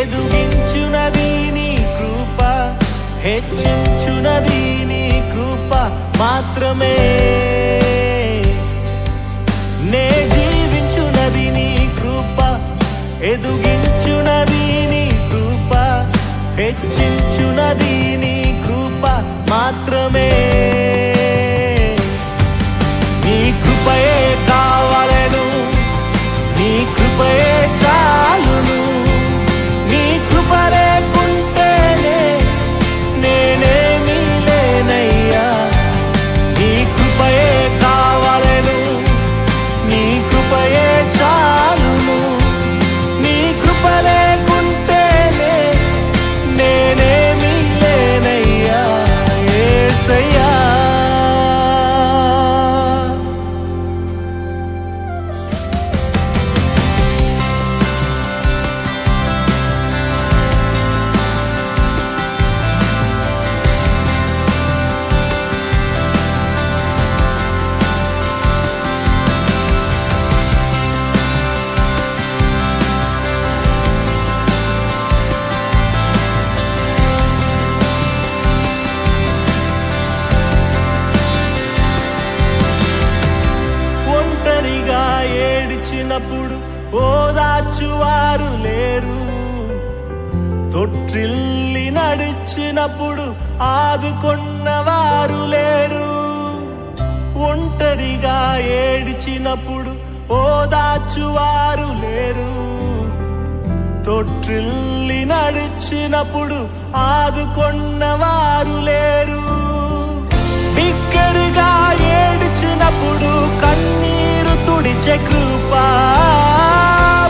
ఎదుగించునది నీ కృప, హెచ్చించునది నీ కృప మాత్రమే. నే జీవించునది నీ కృప, ఎదుగించునది నీ కృప, హెచ్చించునది నీ కృప మాత్రమే. నీ కృపయే కావాలెను, నీ కృపయే చాలును. నీ కృప లేకుంటేనే నేనేమీ లేనయ్యా. నీ కృపయే కావాలెను, నీ కృపయే చాలును. నీ కృప లేకుంటేనే నేనేమీ లేనయ్యా యేసయ్యా. ఒంటరిగా ఏడ్చినప్పుడు ఓదార్చువారు లేరు, తొట్టిల్లి నడిచినప్పుడు ఆదుకొన్నవారు లేరు. ఒంటరిగా ఏడ్చినప్పుడు ఓదార్చువారు లేరు, తొట్టిల్లి నడిచినప్పుడు ఆదుకొన్నవారు లేరు. బిగ్గరగా ఏడ్చినప్పుడు కన్నీరు తుడిచే కృప,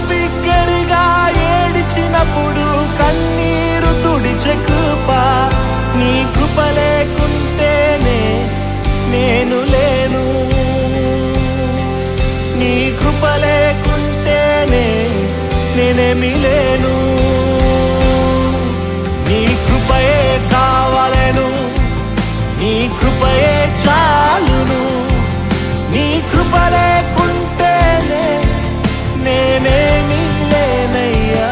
బిగ్గరగా ఏడ్చినప్పుడు కన్నీరు తుడిచే కృప. నీ కృప లేకుంటేనే నేను లేను, నీ కృప లేకుంటేనే నేనేమీ లేను. నీ కృపయే కావాలెను, నీ కృపయే చాలును. నీ కృప లేకుంటేనే నేనేమీ లేనయ్యా.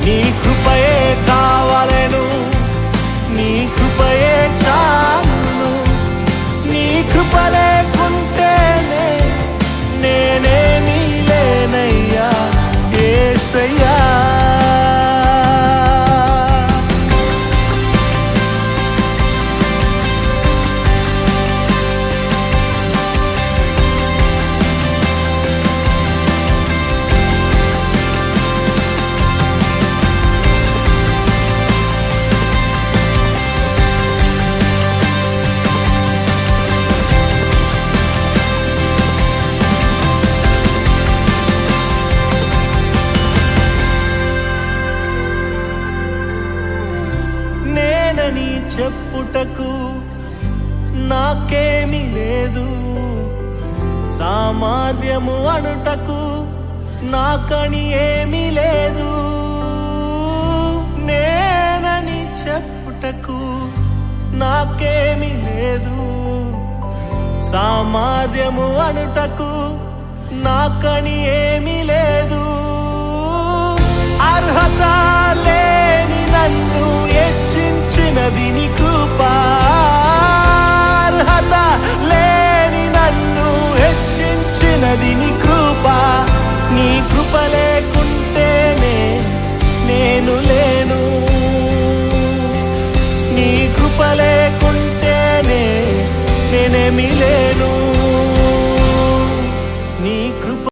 నీ కృపయే కావాలెను, నీ కృపయే చాలును. నీ కృప లేకుంటేనే నేనేమీ లేనయ్యా యేసయ్యా. నేనని చెప్పుటకు నాకేమీ లేదు, సామర్థ్యము అనుటకు నాకని ఏమీ లేదు. నేనని చెప్పుటకు నాకేమీ లేదు, సామర్థ్యము అనుటకు నాకని ఏమీ లేదు. అర్హత లేని నన్ను హెచ్చించినది నీ కృప, అర్హత లేని నన్ను హెచ్చించినది నీ కృప. నీ కృప లేకుంటేనే నేను లేను, నీ కృప లేకుంటేనే నేనేమీ లేను.